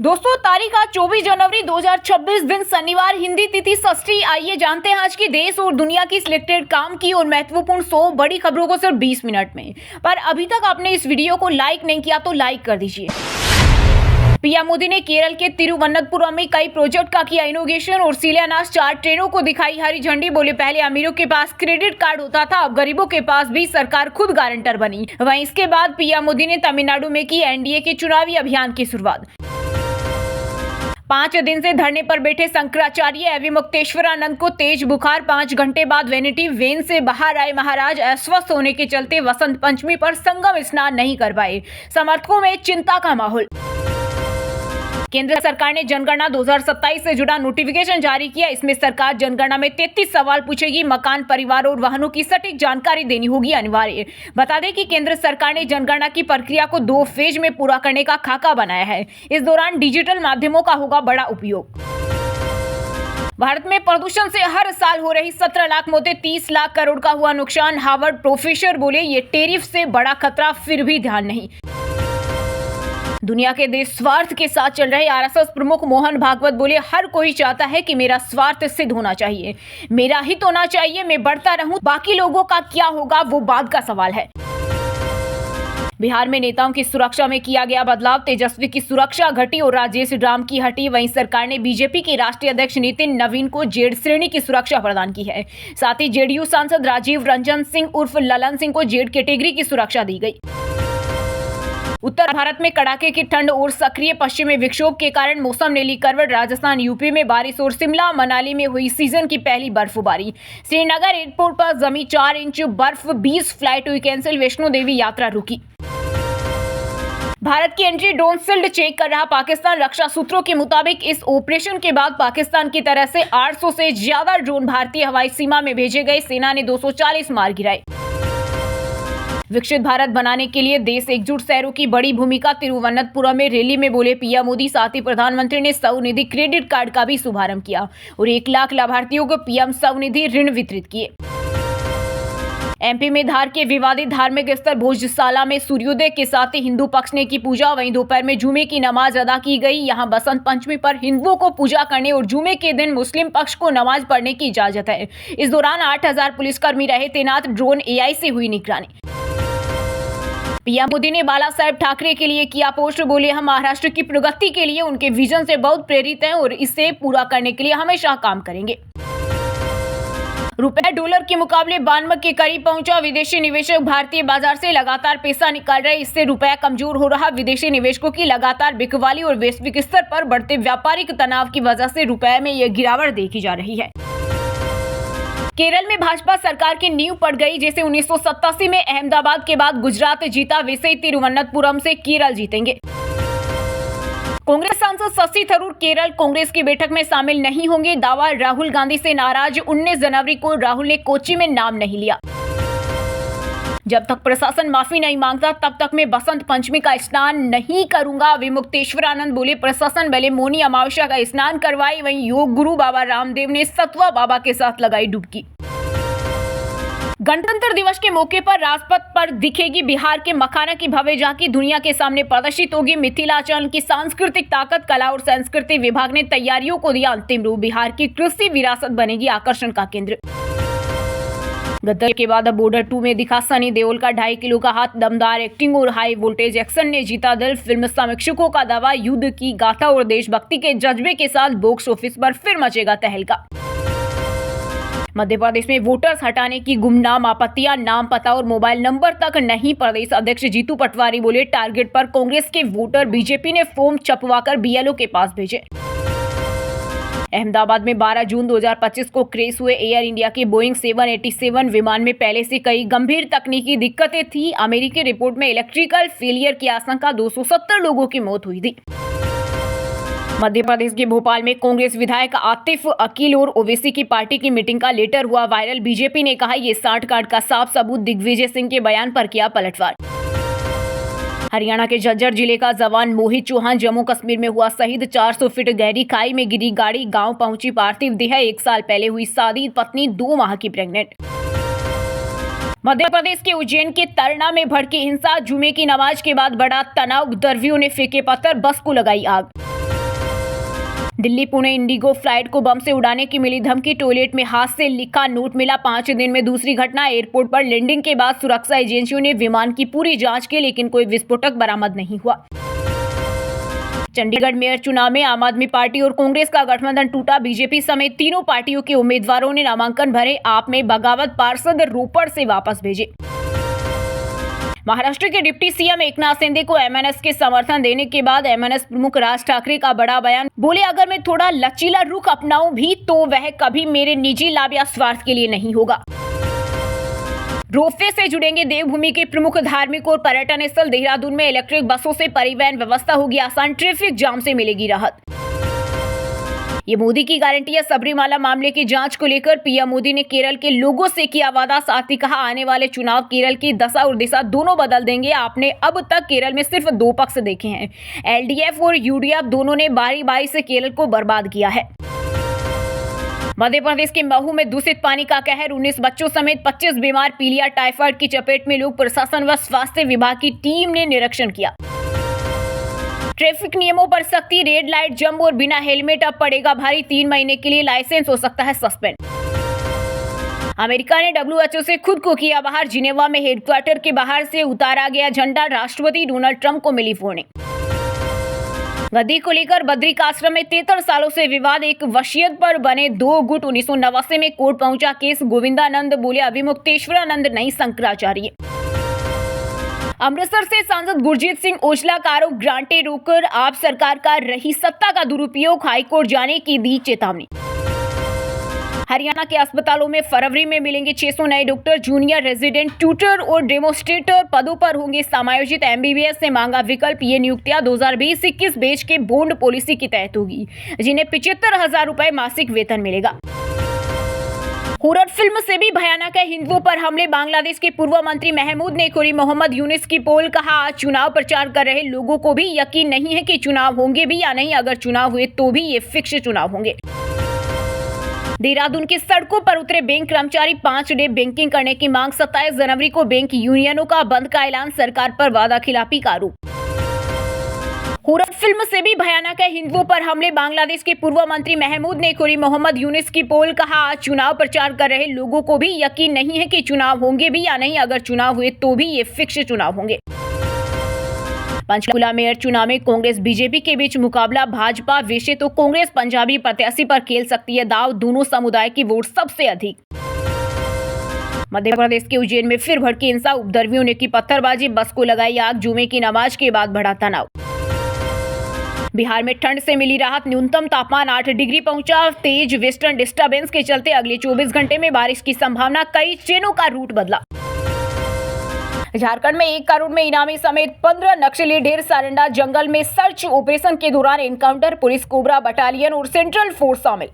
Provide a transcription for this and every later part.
दोस्तों तारीख आज 24 जनवरी 2026 दिन शनिवार, हिंदी तिथि षष्ठी। आइए जानते हैं आज की देश और दुनिया की सिलेक्टेड काम की और महत्वपूर्ण 100 बड़ी खबरों को सिर्फ 20 मिनट में। पर अभी तक आपने इस वीडियो को लाइक नहीं किया तो लाइक कर दीजिए। पीएम मोदी ने केरल के तिरुवनंतपुरम में कई प्रोजेक्ट का किया इनोग्रेशन और शिलान्यास। 4 ट्रेनों को दिखाई हरी झंडी। बोले पहले अमीरों के पास क्रेडिट कार्ड होता था, अब गरीबों के पास भी सरकार खुद गारंटर बनी। वहीं इसके बाद पीएम मोदी ने तमिलनाडु में की एनडीए के चुनावी अभियान की शुरुआत। 5 दिन से धरने पर बैठे शंकराचार्य अविमुक्तेश्वरानंद को तेज बुखार। 5 घंटे बाद वेनिटी वेन से बाहर आए महाराज। अस्वस्थ होने के चलते वसंत पंचमी पर संगम स्नान नहीं कर पाए। समर्थकों में चिंता का माहौल। केंद्र सरकार ने जनगणना 2027 से जुड़ा नोटिफिकेशन जारी किया। इसमें सरकार जनगणना में 33 सवाल पूछेगी। मकान, परिवार और वाहनों की सटीक जानकारी देनी होगी अनिवार्य। बता दें कि केंद्र सरकार ने जनगणना की प्रक्रिया को 2 फेज में पूरा करने का खाका बनाया है। इस दौरान डिजिटल माध्यमों का होगा बड़ा उपयोग। भारत में प्रदूषण से हर साल हो रही 17 लाख मौतें, 30 लाख करोड़ का हुआ नुकसान। हार्वर्ड प्रोफेसर बोले ये टैरिफ से बड़ा खतरा, फिर भी ध्यान नहीं। दुनिया के देश स्वार्थ के साथ चल रहे। आरएसएस प्रमुख मोहन भागवत बोले हर कोई चाहता है कि मेरा स्वार्थ सिद्ध होना चाहिए, मेरा हित होना चाहिए, मैं बढ़ता रहूं, बाकी लोगों का क्या होगा वो बाद का सवाल है। बिहार में नेताओं की सुरक्षा में किया गया बदलाव। तेजस्वी की सुरक्षा घटी और राजेश राम की हटी। वहीं सरकार ने बीजेपी के राष्ट्रीय अध्यक्ष नितिन नवीन को जेड श्रेणी की सुरक्षा प्रदान की है। साथ ही जेडीयू सांसद राजीव रंजन सिंह उर्फ ललन सिंह को जेड कैटेगरी की सुरक्षा दी गई। उत्तर भारत में कड़ाके की ठंड और सक्रिय पश्चिमी विक्षोभ के कारण मौसम ने ली करवट। राजस्थान, यूपी में बारिश और शिमला, मनाली में हुई सीजन की पहली बर्फबारी। श्रीनगर एयरपोर्ट पर जमी 4 इंच बर्फ। 20 फ्लाइट हुई कैंसिल। वैष्णो देवी यात्रा रुकी। भारत की एंट्री ड्रोन शील्ड चेक कर रहा पाकिस्तान। रक्षा सूत्रों के मुताबिक इस ऑपरेशन के बाद पाकिस्तान की तरफ से 800 से ज्यादा ड्रोन भारतीय हवाई सीमा में भेजे गए। सेना ने 240 मार गिराए। विकसित भारत बनाने के लिए देश एकजुट, शहरों की बड़ी भूमिका। तिरुवनंतपुरम में रैली में बोले पीएम मोदी। साथ ही प्रधानमंत्री ने स्वनिधि क्रेडिट कार्ड का भी शुभारंभ किया और 1 लाख लाभार्थियों को पीएम स्वनिधि ऋण वितरित किए। एमपी में धार के विवादित धार्मिक स्थल भोजशाला में सूर्योदय के साथ ही हिंदू पक्ष ने की पूजा। वहीं दोपहर में जुमे की नमाज अदा की गई। यहां बसंत पंचमी पर हिंदुओं को पूजा करने और जुमे के दिन मुस्लिम पक्ष को नमाज पढ़ने की इजाजत है। इस दौरान 8000 पुलिसकर्मी रहे तैनात। ड्रोन एआई से हुई निगरानी। पीएम मोदी ने बाला साहेब ठाकरे के लिए किया पोस्ट। बोले हम महाराष्ट्र की प्रगति के लिए उनके विजन से बहुत प्रेरित हैं और इसे पूरा करने के लिए हमेशा काम करेंगे। रुपए डॉलर के मुकाबले 92 के करीब पहुंचा। विदेशी निवेशक भारतीय बाजार से लगातार पैसा निकाल रहे। इससे रुपया कमजोर हो रहा। विदेशी निवेशकों की लगातार बिकवाली और वैश्विक स्तर पर बढ़ते व्यापारिक तनाव की वजह से रुपए में यह गिरावट देखी जा रही है। केरल में भाजपा सरकार की नींव पड़ गई। जैसे 1987 में अहमदाबाद के बाद गुजरात जीता, वैसे ही तिरुवनंतपुरम से केरल जीतेंगे। कांग्रेस सांसद शशि थरूर केरल कांग्रेस की बैठक में शामिल नहीं होंगे। दावा, राहुल गांधी से नाराज। 19 जनवरी को राहुल ने कोच्चि में नाम नहीं लिया। जब तक प्रशासन माफी नहीं मांगता तब तक मैं बसंत पंचमी का स्नान नहीं करूंगा। विमुक्तेश्वरानंद बोले प्रशासन भले मौनी अमावस्या का स्नान करवाए। वहीं योग गुरु बाबा रामदेव ने सतवा बाबा के साथ लगाई डुबकी। गणतंत्र दिवस के मौके पर राजपथ पर दिखेगी बिहार के मखाना की भव्य झांकी। दुनिया के सामने प्रदर्शित होगी मिथिलांचल की सांस्कृतिक ताकत। कला और संस्कृति विभाग ने तैयारियों को दिया अंतिम रूप। बिहार की कृषि विरासत बनेगी आकर्षण का केंद्र। गद्दार के बाद अब बॉर्डर 2 में दिखा सनी देओल का 2.5 किलो का हाथ। दमदार एक्टिंग और हाई वोल्टेज एक्शन ने जीता दिल। फिल्म समीक्षकों का दावा, युद्ध की गाथा और देशभक्ति के जज्बे के साथ बॉक्स ऑफिस पर फिर मचेगा तहलका। मध्य प्रदेश में वोटर्स हटाने की गुमनाम आपत्तियां। नाम, पता और मोबाइल नंबर तक नहीं। प्रदेश अध्यक्ष जीतू पटवारी बोले टारगेट पर कांग्रेस के वोटर। बीजेपी ने फॉर्म छपवाकर बीएलओ के पास भेजे। अहमदाबाद में 12 जून 2025 को क्रैश हुए एयर इंडिया के बोइंग 787 विमान में पहले से कई गंभीर तकनीकी दिक्कतें थी। अमेरिकी रिपोर्ट में इलेक्ट्रिकल फेलियर की आशंका। 270 लोगों की मौत हुई थी। मध्य प्रदेश के भोपाल में कांग्रेस विधायक आतिफ अकील और ओवैसी की पार्टी की मीटिंग का लेटर हुआ वायरल। बीजेपी ने कहा ये 60 कार्ड का साफ सबूत। दिग्विजय सिंह के बयान पर किया पलटवार। हरियाणा के झज्जर जिले का जवान मोहित चौहान जम्मू कश्मीर में हुआ शहीद। 400 फीट गहरी खाई में गिरी गाड़ी। गांव पहुंची पार्थिव देह। 1 साल पहले हुई शादी। पत्नी 2 माह की प्रेग्नेंट। मध्य प्रदेश के उज्जैन के तरना में भड़की हिंसा। जुमे की नमाज के बाद बड़ा तनाव। दर्वियों ने फेंके पत्थर, बस को लगाई आग। दिल्ली पुणे इंडिगो फ्लाइट को बम से उड़ाने की मिली धमकी, टॉयलेट में हाथ से लिखा नोट मिला। 5 दिन में दूसरी घटना। एयरपोर्ट पर लैंडिंग के बाद सुरक्षा एजेंसियों ने विमान की पूरी जांच की, लेकिन कोई विस्फोटक बरामद नहीं हुआ। चंडीगढ़ मेयर चुनाव में आम आदमी पार्टी और कांग्रेस का गठबंधन टूटा। बीजेपी समेत तीनों पार्टियों के उम्मीदवारों ने नामांकन भरे। आप में बगावत पार्षद रोपड़ से वापस भेजे। महाराष्ट्र के डिप्टी सीएम एकनाथ शिंदे को एमएनएस के समर्थन देने के बाद एमएनएस प्रमुख राज ठाकरे का बड़ा बयान। बोले, अगर मैं थोड़ा लचीला रुख अपनाऊं भी तो वह कभी मेरे निजी लाभ या स्वार्थ के लिए नहीं होगा। रोपवे से जुड़ेंगे देवभूमि के प्रमुख धार्मिक और पर्यटन स्थल। देहरादून में इलेक्ट्रिक बसों से परिवहन व्यवस्था होगी आसान। ट्रैफिक जाम से मिलेगी राहत। ये मोदी की गारंटी है। सबरीमाला मामले की जांच को लेकर पीएम मोदी ने केरल के लोगों से किया वादा। साथ ही कहा, आने वाले चुनाव केरल की दशा और दिशा दोनों बदल देंगे। आपने अब तक केरल में सिर्फ 2 पक्ष देखे हैं, एलडीएफ और यूडीएफ। दोनों ने बारी बारी से केरल को बर्बाद किया है। मध्य प्रदेश के महू में दूषित पानी का कहर। 19 बच्चों समेत 25 बीमार। पीलिया टाइफाइड की चपेट में लोग। प्रशासन व स्वास्थ्य विभाग की टीम ने निरीक्षण किया। ट्रैफिक नियमों पर सख्ती। रेड लाइट जंप और बिना हेलमेट अब पड़ेगा भारी। 3 महीने के लिए लाइसेंस हो सकता है सस्पेंड। अमेरिका ने डब्ल्यूएचओ से खुद को किया बाहर। जिनेवा में हेडक्वार्टर के बाहर से उतारा गया झंडा। राष्ट्रपति डोनाल्ड ट्रंप को मिली वार्निंग। गद्दी को लेकर बद्रिक आश्रम में 73 सालों से विवाद। एक वसीयत पर बने 2 गुट। 1989 में कोर्ट पहुंचा केस। गोविंदानंद बोले, अभिमुक्तेश्वरानंद नहीं शंकराचार्य। अमृतसर से सांसद गुरजीत सिंह औजला का आरोप, ग्रांटें रोककर आप सरकार का रही सत्ता का दुरुपयोग। हाईकोर्ट जाने की दी चेतावनी। हरियाणा के अस्पतालों में फरवरी में मिलेंगे 600 नए डॉक्टर। जूनियर रेजिडेंट, ट्यूटर और डेमोस्ट्रेटर पदों पर होंगे समायोजित। एमबीबीएस से मांगा विकल्प। ये नियुक्तियां 2020-21 बैच के बॉन्ड पॉलिसी के तहत होगी, जिन्हें 75,000 रुपए मासिक वेतन मिलेगा। हॉरर फिल्म से भी भयानक है। हिंदुओं पर हमले। बांग्लादेश के पूर्व मंत्री महमूद ने खोली मोहम्मद यूनिस की पोल। कहा, आज चुनाव प्रचार कर रहे लोगों को भी यकीन नहीं है कि चुनाव होंगे भी या नहीं। अगर चुनाव हुए तो भी ये फिक्स चुनाव होंगे। देहरादून की सड़कों पर उतरे बैंक कर्मचारी। 5 डे बैंकिंग करने की मांग। 27 जनवरी को बैंक यूनियनों का बंद का ऐलान। सरकार पर वादा खिलाफी का आरोप। हॉरर फिल्म से भी भयानक है। हिंदुओं पर हमले। बांग्लादेश के पूर्व मंत्री महमूद ने खोली मोहम्मद यूनिस की पोल। कहा, आज चुनाव प्रचार कर रहे लोगों को भी यकीन नहीं है कि चुनाव होंगे भी या नहीं। अगर चुनाव हुए तो भी ये फिक्स चुनाव होंगे। पंचकुला मेयर चुनाव में कांग्रेस बीजेपी के बीच मुकाबला। भाजपा वैसे तो कांग्रेस पंजाबी प्रत्याशी पर खेल सकती है दाव। दोनों समुदाय की वोट सबसे अधिक। मध्य प्रदेश के उज्जैन में फिर भड़की हिंसा। उपद्रवियों ने की पत्थरबाजी। बस को लगाई आग। जुमे की नमाज के बाद बढ़ा तनाव। बिहार में ठंड से मिली राहत। न्यूनतम तापमान 8 डिग्री पहुंचा। तेज वेस्टर्न डिस्टर्बेंस के चलते अगले 24 घंटे में बारिश की संभावना। कई ट्रेनों का रूट बदला। झारखंड में 1 करोड़ में इनामी समेत 15 नक्सली ढेर। सारंडा जंगल में सर्च ऑपरेशन के दौरान एनकाउंटर। पुलिस, कोबरा बटालियन और सेंट्रल फोर्स शामिल।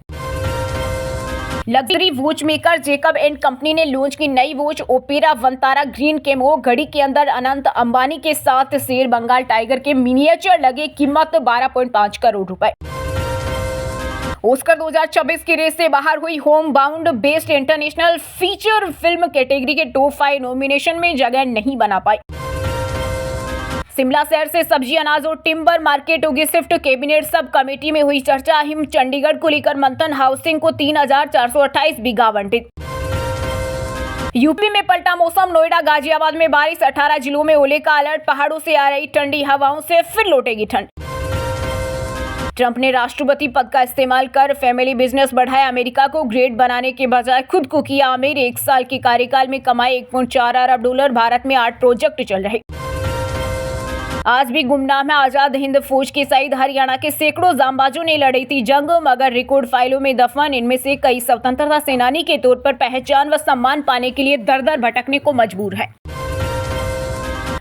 Luxury watch maker Jacob and company ने लॉन्च की नई watch opera Vantara green camo. घड़ी के अंदर अनंत अंबानी के साथ शेर बंगाल टाइगर के मिनिएचर लगे। कीमत 12.5 करोड़ रुपए। ऑस्कर 2026 की रेस से बाहर हुई home bound best international feature film category के टॉप 5 नॉमिनेशन में जगह नहीं बना पाई। शिमला शहर से सब्जी, अनाज और टिम्बर मार्केट होगी शिफ्ट। कैबिनेट सब कमेटी में हुई चर्चा। हिम चंडीगढ़ को लेकर मंथन। हाउसिंग को 3,428 बीघा आवंटित। यूपी में पलटा मौसम। नोएडा, गाजियाबाद में बारिश। 18 जिलों में ओले का अलर्ट। पहाड़ों से आ रही ठंडी हवाओं से फिर लौटेगी ठंड। ट्रंप ने राष्ट्रपति पद का इस्तेमाल कर फैमिली बिजनेस बढ़ाया। अमेरिका को ग्रेट बनाने के बजाय खुद को किया अमीर। 1 साल के कार्यकाल में कमाए 1.4 अरब डॉलर। भारत में 8 प्रोजेक्ट चल रहे। आज भी गुमनाम है आजाद हिंद फौज के शहीद। हरियाणा के सैकड़ों जांबाजों ने लड़ी थी जंग, मगर रिकॉर्ड फाइलों में दफन। इनमें से कई स्वतंत्रता सेनानी के तौर पर पहचान व सम्मान पाने के लिए दर दर भटकने को मजबूर है।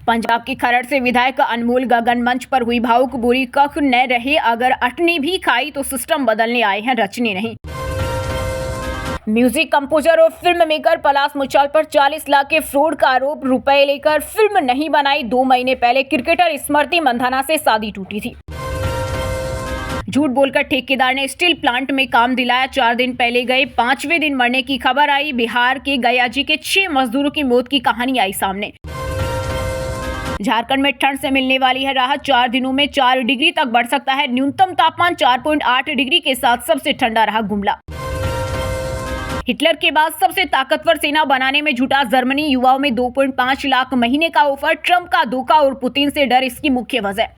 पंजाब की खरड़ से विधायक अनमोल गगन मंच पर हुई भावुक। बुरी कख न रहे, अगर अटनी भी खाई तो सिस्टम बदलने आए हैं, रचने नहीं। म्यूजिक कंपोजर और फिल्म मेकर पलाश मुच्छाल पर 40 लाख के फ्रॉड का आरोप। रुपए लेकर फिल्म नहीं बनाई। 2 महीने पहले क्रिकेटर स्मृति मंधाना से शादी टूटी थी। झूठ बोलकर ठेकेदार ने स्टील प्लांट में काम दिलाया। 4 दिन पहले गए, 5वें दिन मरने की खबर आई। बिहार के गयाजी के 6 मजदूरों की मौत की कहानी आई सामने। झारखंड में ठंड से मिलने वाली है राहत। 4 दिनों में 4 डिग्री तक बढ़ सकता है न्यूनतम तापमान। 4.8 डिग्री के साथ सबसे ठंडा रहा गुमला। हिटलर के बाद सबसे ताकतवर सेना बनाने में जुटा जर्मनी। युवाओं में 2.5 लाख महीने का ऑफर। ट्रंप का धोखा और पुतिन से डर इसकी मुख्य वजह।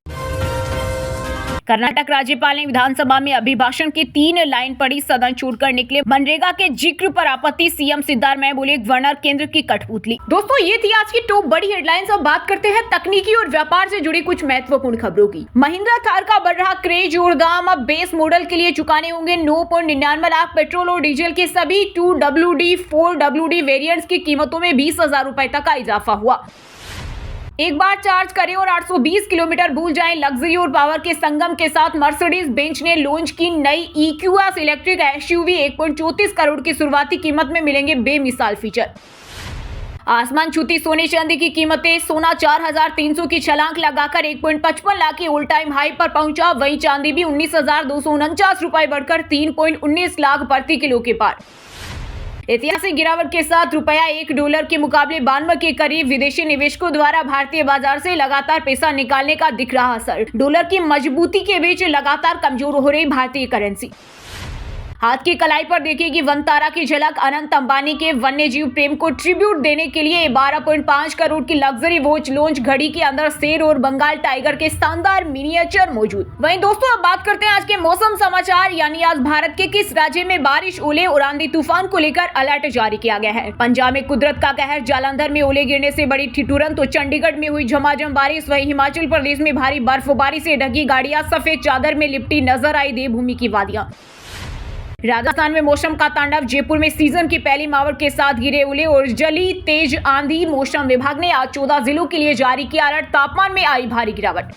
कर्नाटक राज्यपाल ने विधानसभा में अभिभाषण की 3 लाइन पढ़ी। सदन छोड़कर निकले। मनरेगा के जिक्र पर आपत्ति। सीएम सिद्धारमैया बोले गवर्नर केंद्र की कठपुतली। दोस्तों ये थी आज की टॉप बड़ी हेडलाइंस। अब बात करते हैं तकनीकी और व्यापार से जुड़ी कुछ महत्वपूर्ण खबरों की। महिंद्रा थार का बढ़ रहा क्रेज और दाम। अब बेस मॉडल के लिए चुकाने होंगे 9.99 लाख। पेट्रोल और डीजल के सभी 2WD 4WD वेरिएंट्स की कीमतों में 20,000 रुपए तक का इजाफा हुआ। एक बार चार्ज करें और 820 किलोमीटर भूल जाएं। लग्जरी और पावर के संगम के साथ मर्सिडीज बेंज ने लॉन्च की नई EQS इलेक्ट्रिक SUV। 1.34 करोड़ की शुरुआती कीमत में मिलेंगे बेमिसाल फीचर। आसमान छूती सोने चांदी की कीमतें। सोना 4,300 की छलांग लगाकर 1.55 लाख की ऑल टाइम हाई पर पहुंचा। वहीं चांदी भी 19,249 रुपए बढ़कर 3.19 लाख प्रति किलो के पार। ऐतिहासिक गिरावट के साथ रुपया $1 के मुकाबले 92 के करीब। विदेशी निवेशकों द्वारा भारतीय बाजार से लगातार पैसा निकालने का दिख रहा असर। डॉलर की मजबूती के बीच लगातार कमजोर हो रही भारतीय करेंसी। हाथ की कलाई पर देखेगी वनतारा की झलक। अनंत अंबानी के वन्यजीव प्रेम को ट्रिब्यूट देने के लिए 12.5 करोड़ की लग्जरी वॉच लॉन्च। घड़ी के अंदर शेर और बंगाल टाइगर के शानदार मिनिएचर मौजूद। वहीं दोस्तों अब बात करते हैं आज के मौसम समाचार। यानी आज भारत के किस राज्य में बारिश, ओले और आंधी तूफान को लेकर अलर्ट जारी किया गया है। पंजाब में कुदरत का कहर। जालंधर में ओले गिरने से बड़ी ठिठुरन। तो चंडीगढ़ में हुई झमाझम बारिश। वहीं हिमाचल प्रदेश में भारी बर्फबारी से ढकी गाड़ियां सफेद चादर में लिपटी नजर आई देवभूमि की वादियां। राजस्थान में मौसम का तांडव। जयपुर में सीजन की पहली मावट के साथ गिरे ओले और जली तेज आंधी। मौसम विभाग ने आज 14 जिलों के लिए जारी किया अलर्ट। तापमान में आई भारी गिरावट।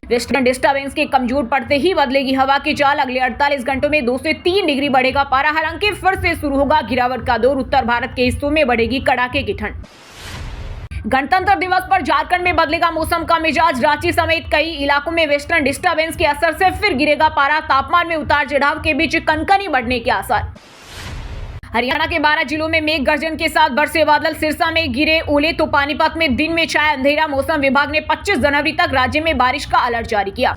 वेस्टर्न डिस्टर्बेंस के कमजोर पड़ते ही बदलेगी हवा की चाल। अगले 48 घंटों में 2 से 3 डिग्री बढ़ेगा पारा। हालांकि फिर से शुरू होगा गिरावट का दौर। उत्तर भारत के हिस्सों में बढ़ेगी कड़ाके की ठंड। गणतंत्र दिवस पर झारखंड में बदलेगा मौसम का मिजाज। रांची समेत कई इलाकों में वेस्टर्न डिस्टर्बेंस के असर से फिर गिरेगा पारा। तापमान में उतार चढ़ाव के बीच कनकनी बढ़ने के आसार। हरियाणा के 12 जिलों में मेघ गर्जन के साथ बरसे बादल। सिरसा में गिरे ओले। तो पानीपत में दिन में छाया अंधेरा। मौसम विभाग ने 25 जनवरी तक राज्य में बारिश का अलर्ट जारी किया।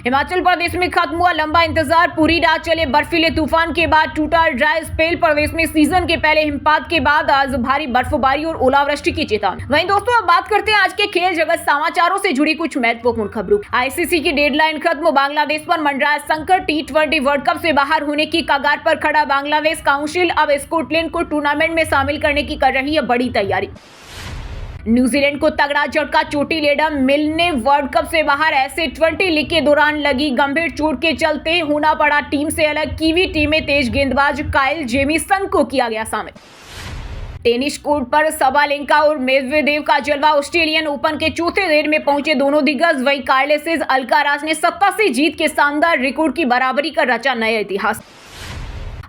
हिमाचल प्रदेश में खत्म हुआ लंबा इंतजार। पूरी रात चले बर्फीले तूफान के बाद टूटा ड्राई स्पेल। प्रदेश में सीजन के पहले हिमपात के बाद आज भारी बर्फबारी और ओलावृष्टि की चेतावनी। वहीं दोस्तों अब बात करते हैं आज के खेल जगत समाचारों से जुड़ी कुछ महत्वपूर्ण खबरों। ICC की डेडलाइन खत्म। बांग्लादेश पर मंडराया संकट। T20 वर्ल्ड कप से बाहर होने की कगार पर खड़ा बांग्लादेश। काउंसिल अब स्कॉटलैंड को टूर्नामेंट में शामिल करने की कर रही है बड़ी तैयारी। न्यूजीलैंड को तगड़ा झटका। चोटिल एडम मिलने वर्ल्ड कप से बाहर। ऐसे T20 लीग के दौरान लगी गंभीर चोट के चलते होना पड़ा टीम से अलग। कीवी टीम में तेज गेंदबाज काइल जेमिसन को किया गया शामिल। टेनिस कोर्ट पर सबालेंका और मेदवेदेव का जलवा। ऑस्ट्रेलियन ओपन के चौथे दिन में पहुंचे दोनों दिग्गज। वहीं कार्लेस अल्काराज ने 87 जीत के शानदार रिकॉर्ड की बराबरी कर रचा नया इतिहास।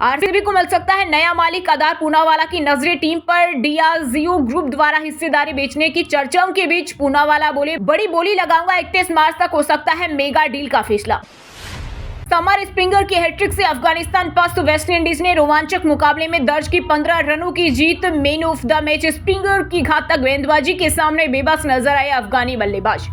RCB को मिल सकता है नया मालिक। अदार पूनावाला की नजरें टीम पर। डियाजियो ग्रुप द्वारा हिस्सेदारी बेचने की चर्चाओं के बीच पूनावाला बोले बड़ी बोली लगाऊंगा। 31 मार्च तक हो सकता है मेगा डील का फैसला। समर स्प्रिंगर की हैट्रिक से अफगानिस्तान पस्त। वेस्टइंडीज ने रोमांचक मुकाबले में दर्ज की 15 रनों की जीत। Man of the match Springer की घातक गेंदबाजी के सामने बेबस नजर आए अफगानी बल्लेबाज।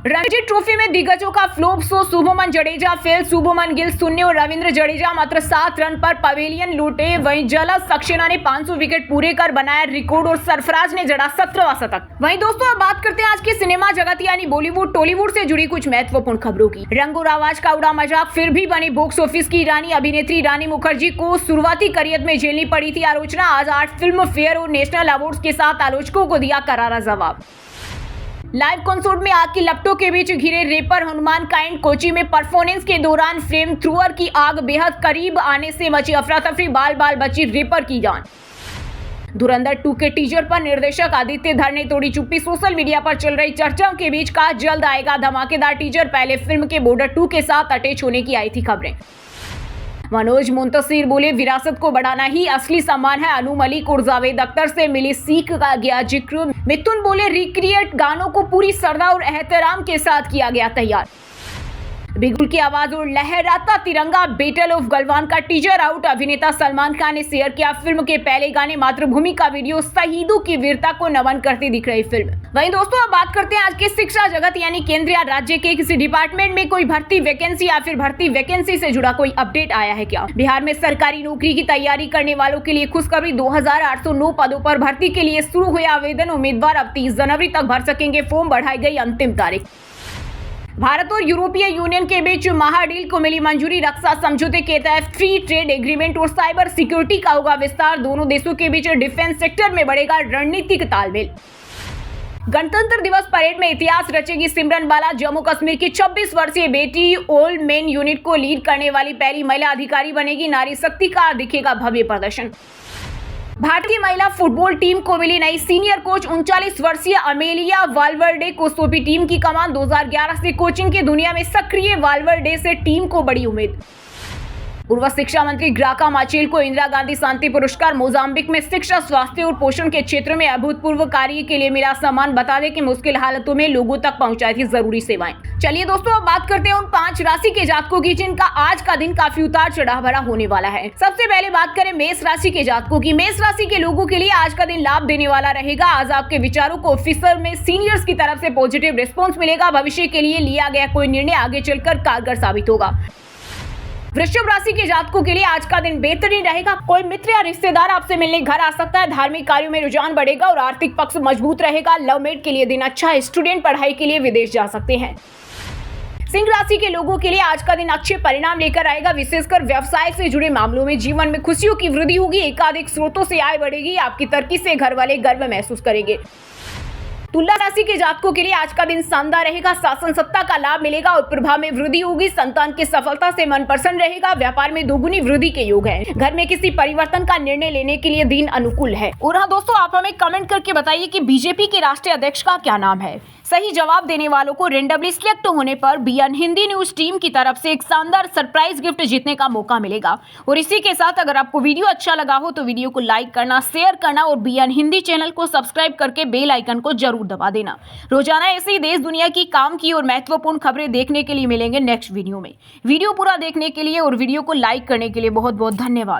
रणजी ट्रॉफी में दिग्गजों का flop show. Shubman Jadeja fail. Shubman Gill शून्य और रविंद्र जडेजा मात्र 7 रन पर पवेलियन लौटे। वहीं जलस सक्सेना ने 500 विकेट पूरे कर बनाया रिकॉर्ड और सरफराज ने जड़ा 17वां शतक। वहीं दोस्तों अब बात करते हैं आज के सिनेमा जगत यानी बॉलीवुड टॉलीवुड से जुड़ी कुछ महत्वपूर्ण खबरों की। रंग और आवाज का उड़ा मजाक फिर भी बनी बॉक्स ऑफिस की रानी। अभिनेत्री रानी मुखर्जी को शुरुआती करियर में झेलनी पड़ी थी आलोचना। आज 8 फिल्म फेयर और नेशनल अवार्ड्स के साथ आलोचकों को दिया करारा जवाब। लाइव कॉन्सर्ट में आग की लपटों के बीच घिरे रैपर हनुमान काइंड। कोची में परफॉर्मेंस के दौरान फ्लेम थ्रोअर की आग बेहद करीब आने से मची अफरा तफरी। बाल बाल बची रैपर की जान। धुरंधर 2 के टीजर पर निर्देशक आदित्य धर ने तोड़ी चुप्पी। सोशल मीडिया पर चल रही चर्चाओं के बीच कहा जल्द आएगा धमाकेदार टीजर। पहले फिल्म के बॉर्डर 2 के साथ अटैच होने की आई थी खबरें। मनोज मुंतशिर बोले विरासत को बढ़ाना ही असली सम्मान है। अनु मलिक और जावेद अख्तर से मिली सीख का गया जिक्र। मिथुन बोले रिक्रिएट गानों को पूरी श्रद्धा और एहतराम के साथ किया गया तैयार। बिगुल की आवाज और लहराता तिरंगा बैटल ऑफ गलवान का टीजर आउट। अभिनेता सलमान खान ने शेयर किया फिल्म के पहले गाने मातृभूमि का वीडियो। शहीदों की वीरता को नमन करती दिख रही फिल्म। वहीं दोस्तों अब बात करते हैं आज के शिक्षा जगत यानी केंद्र या राज्य के किसी डिपार्टमेंट में कोई भर्ती वैकेंसी या फिर भर्ती वैकेंसी से जुड़ा कोई अपडेट आया है क्या। बिहार में सरकारी नौकरी की तैयारी करने वालों के लिए खुशखबरी। 2809 पदों पर भर्ती के लिए शुरू हुए आवेदन। उम्मीदवार अब 30 जनवरी तक भर सकेंगे फॉर्म। बढ़ाई गई अंतिम तारीख। भारत और यूरोपीय यूनियन के बीच महाडील को मिली मंजूरी। रक्षा समझौते के तहत फ्री ट्रेड एग्रीमेंट और साइबर सिक्योरिटी का होगा विस्तार। दोनों देशों के बीच डिफेंस सेक्टर में बढ़ेगा रणनीतिक तालमेल। गणतंत्र दिवस परेड में इतिहास रचेगी सिमरन बाला। जम्मू कश्मीर की 26 वर्षीय बेटी ऑल मेन यूनिट को लीड करने वाली पहली महिला अधिकारी बनेगी। नारी शक्ति का दिखेगा भव्य प्रदर्शन। भारतीय महिला फुटबॉल टीम को मिली नई सीनियर कोच। 39 वर्षीय अमेलिया वाल्वर्डे को सौंपी टीम की कमान। 2011 से कोचिंग की दुनिया में सक्रिय वाल्वर्डे से टीम को बड़ी उम्मीद। पूर्व शिक्षा मंत्री ग्राका माचेल को इंदिरा गांधी शांति पुरस्कार। मोजाम्बिक में शिक्षा, स्वास्थ्य और पोषण के क्षेत्र में अभूतपूर्व कार्य के लिए मिला सम्मान। बता दें कि मुश्किल हालतों में लोगों तक पहुंचाई थी जरूरी सेवाएं। चलिए दोस्तों अब बात करते हैं उन 5 राशि के जातकों की जिनका आज का दिन काफी उतार चढ़ाव भरा होने वाला है। सबसे पहले बात करें मेष राशि के जातकों की। मेष राशि के लोगों के लिए आज का दिन लाभ देने वाला रहेगा। आज आपके विचारों को ऑफिसर में सीनियर्स की तरफ से पॉजिटिव रिस्पॉन्स मिलेगा। भविष्य के लिए लिया गया कोई निर्णय आगे चलकर कारगर साबित होगा। वृषभ राशि के जातकों के लिए आज का दिन बेहतरीन रहेगा। कोई मित्र या रिश्तेदार आपसे मिलने घर आ सकता है। धार्मिक कार्यों में रुझान बढ़ेगा और आर्थिक पक्ष मजबूत रहेगा। लवमेट के लिए दिन अच्छा है। स्टूडेंट पढ़ाई के लिए विदेश जा सकते हैं। सिंह राशि के लोगों के लिए आज का दिन अच्छे परिणाम लेकर आएगा। विशेषकर व्यवसाय से जुड़े मामलों में जीवन में खुशियों की वृद्धि होगी। एकाधिक स्रोतों से आय बढ़ेगी। आपकी तरक्की से घर वाले गर्व महसूस करेंगे। तुला राशि के जातकों के लिए आज का दिन शानदार रहेगा। शासन सत्ता का लाभ मिलेगा और प्रभाव में वृद्धि होगी। संतान की सफलता से मन प्रसन्न रहेगा। व्यापार में दोगुनी वृद्धि के योग है। घर में किसी परिवर्तन का निर्णय लेने के लिए दिन अनुकूल है। और हाँ दोस्तों आप हमें कमेंट करके बताइए कि बीजेपी के राष्ट्रीय अध्यक्ष का क्या नाम है। सही जवाब देने वालों को रेंडमली सिलेक्ट होने पर बीएन हिंदी न्यूज टीम की तरफ से एक शानदार सरप्राइज गिफ्ट जीतने का मौका मिलेगा। और इसी के साथ अगर आपको वीडियो अच्छा लगा हो तो वीडियो को लाइक करना, शेयर करना और बीएन हिंदी चैनल को सब्सक्राइब करके बेल आइकन को जरूर दबा देना। रोजाना ऐसे ही देश दुनिया की काम की और महत्वपूर्ण खबरें देखने के लिए मिलेंगे नेक्स्ट वीडियो में। वीडियो पूरा देखने के लिए और वीडियो को लाइक करने के लिए बहुत बहुत धन्यवाद।